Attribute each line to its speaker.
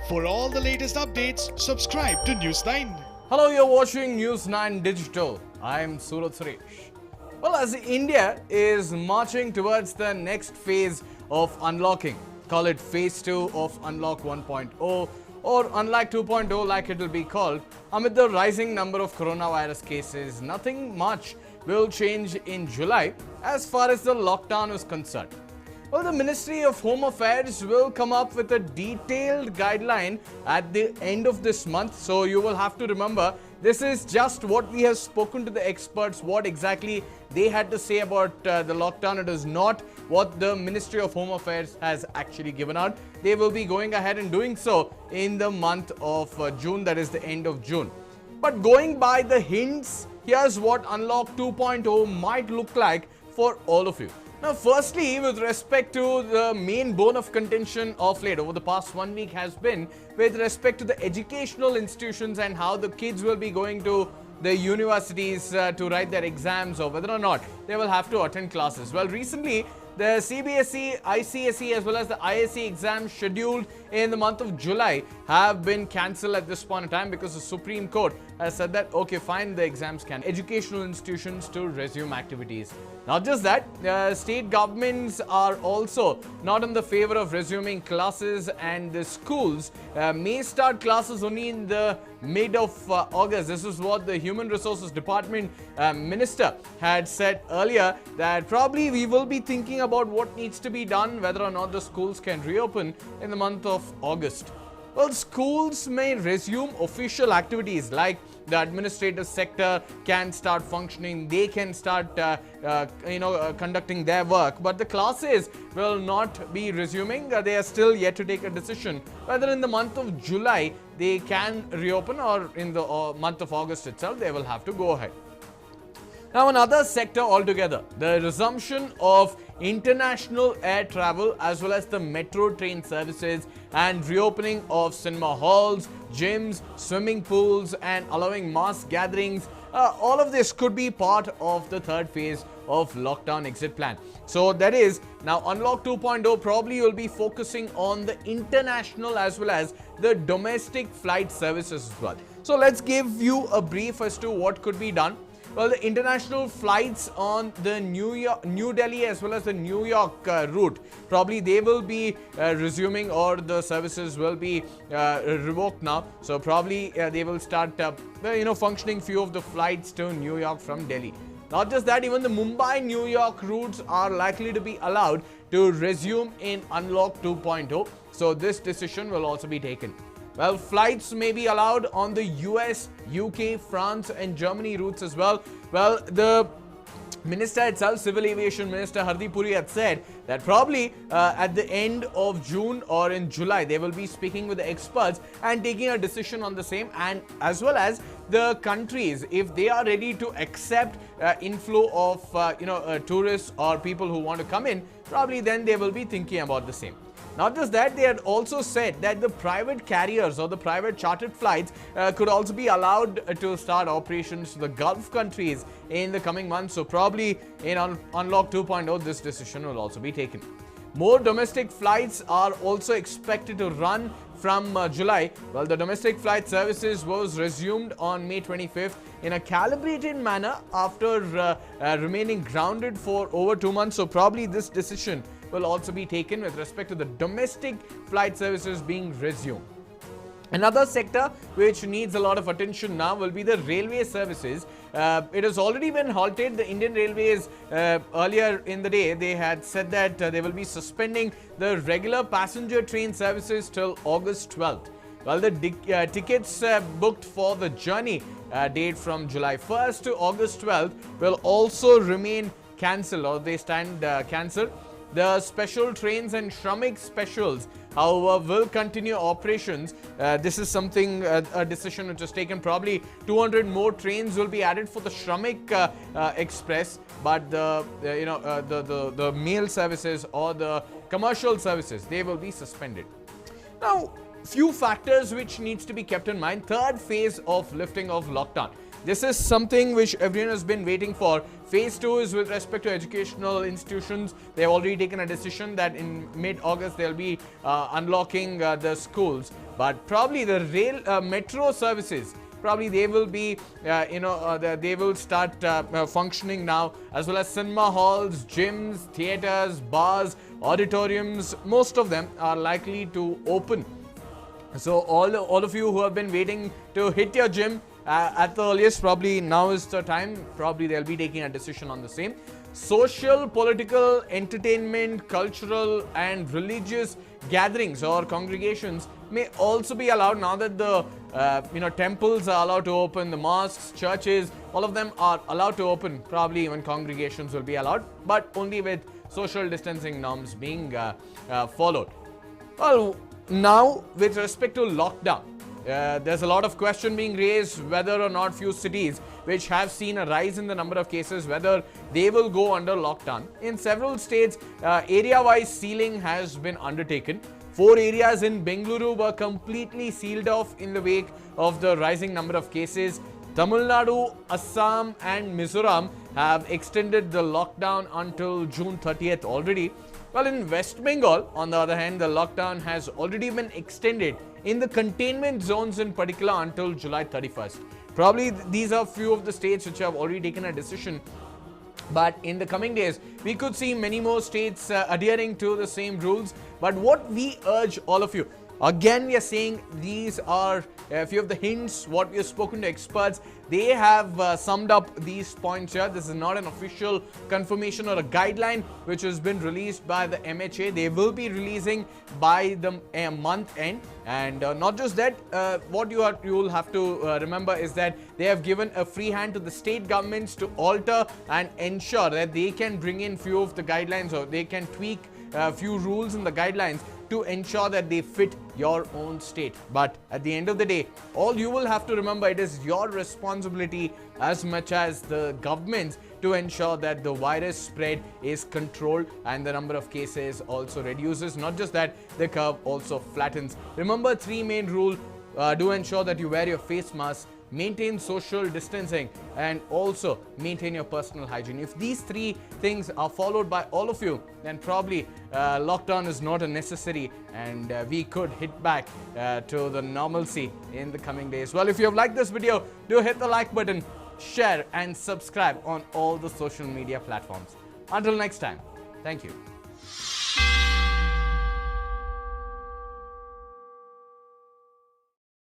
Speaker 1: For all the latest updates, subscribe to News9.
Speaker 2: Hello, you're watching News 9 Digital. I'm Surat Suresh. Well, as India is marching towards the next phase of unlocking, call it phase 2 of Unlock 1.0 or Unlock 2.0 like it will be called, amid the rising number of coronavirus cases, nothing much will change in July as far as the lockdown is concerned. Well, the Ministry of Home Affairs will come up with a detailed guideline at the end of this month. So you will have to remember, this is just what we have spoken to the experts, what exactly they had to say about the lockdown. It is not what the Ministry of Home Affairs has actually given out. They will be going ahead and doing so in the month of June, that is the end of June. But going by the hints, here's what Unlock 2.0 might look like for all of you. Now, firstly, with respect to the main bone of contention of late over the past 1 week has been with respect to the educational institutions and how the kids will be going to the universities to write their exams or whether or not they will have to attend classes. Well, recently, the CBSE, ICSE as well as the ISE exams scheduled in the month of July have been cancelled at this point in time because the Supreme Court has said that, okay, fine, the exams can. Educational institutions to resume activities. Not just that, state governments are also not in the favor of resuming classes, and the schools may start classes only in the mid of August. This is what the Human Resources Department Minister had said earlier, that probably we will be thinking about what needs to be done, whether or not the schools can reopen in the month of August. Well, schools may resume official activities like the administrative sector can start functioning, they can start conducting their work, but the classes will not be resuming. They are still yet to take a decision whether in the month of July they can reopen or in the month of August itself they will have to go ahead. Now, another sector altogether, the resumption of international air travel as well as the metro train services and reopening of cinema halls, gyms, swimming pools and allowing mass gatherings. All of this could be part of the third phase of lockdown exit plan. So that is, now Unlock 2.0 probably will be focusing on the international as well as the domestic flight services as well. So let's give you a brief as to what could be done. Well, the international flights on the New Delhi as well as the New York route, probably they will be resuming, or the services will be revoked now. So probably they will start functioning few of the flights to New York from Delhi. Not just that, even the Mumbai-New York routes are likely to be allowed to resume in Unlock 2.0. So this decision will also be taken. Well, flights may be allowed on the US, UK, France and Germany routes as well. Well, the Minister itself, Civil Aviation Minister Hardeep Puri, had said that probably at the end of June or in July, they will be speaking with the experts and taking a decision on the same, and as well as the countries, if they are ready to accept inflow of tourists or people who want to come in, probably then they will be thinking about the same. Not just that, they had also said that the private carriers or the private chartered flights could also be allowed to start operations to the Gulf countries in the coming months. So probably in Unlock 2.0, this decision will also be taken. More domestic flights are also expected to run from July. Well, the domestic flight services was resumed on May 25th in a calibrated manner after remaining grounded for over 2 months. So probably this decision will also be taken with respect to the domestic flight services being resumed. Another sector which needs a lot of attention now will be the railway services. It has already been halted. The Indian Railways earlier in the day, they had said that they will be suspending the regular passenger train services till August 12th. Well, the tickets booked for the journey date from July 1st to August 12th will also remain cancelled, or they stand cancelled. The special trains and Shramik specials, however, will continue operations. This is something, a decision which was taken. Probably 200 more trains will be added for the Shramik Express, but the mail services or the commercial services, they will be suspended. Now, few factors which needs to be kept in mind. Third phase of lifting of lockdown. This is something which everyone has been waiting for. Phase 2 is with respect to educational institutions. They have already taken a decision that in mid-August they'll be unlocking the schools. but probably the rail metro services, probably they will be they will start functioning now, as well as cinema halls, gyms, theaters, bars, auditoriums. Most of them are likely to open. So all of you who have been waiting to hit your gym at the earliest, probably now is the time. Probably they'll be taking a decision on the same. Social, political, entertainment, cultural and religious gatherings or congregations may also be allowed now that the temples are allowed to open, the mosques, churches, all of them are allowed to open. Probably even congregations will be allowed, but only with social distancing norms being followed. Well, now with respect to lockdown, there's a lot of question being raised whether or not few cities which have seen a rise in the number of cases, whether they will go under lockdown. In several states, area-wise sealing has been undertaken. 4 areas in Bengaluru were completely sealed off in the wake of the rising number of cases. Tamil Nadu, Assam and Mizoram have extended the lockdown until June 30th already. Well, in West Bengal, on the other hand, the lockdown has already been extended in the containment zones in particular until July 31st. Probably these are few of the states which have already taken a decision. But in the coming days, we could see many more states adhering to the same rules. But what we urge all of you, again, we are saying these are a few of the hints, what we have spoken to experts. They have summed up these points here. This is not an official confirmation or a guideline which has been released by the MHA. They will be releasing by the month end. And not just that, what you will have to remember is that they have given a free hand to the state governments to alter and ensure that they can bring in few of the guidelines, or they can tweak a few rules in the guidelines to ensure that they fit your own state. But at the end of the day, all you will have to remember, it is your responsibility as much as the government's to ensure that the virus spread is controlled and the number of cases also reduces. Not just that, the curve also flattens. Remember 3 main rules. Do ensure that you wear your face mask, maintain social distancing, and also maintain your personal hygiene. If these 3 things are followed by all of you, then probably lockdown is not a necessary, and we could hit back to the normalcy in the coming days. Well, if you have liked this video, do hit the like button, share and subscribe on all the social media platforms. Until next time, thank you.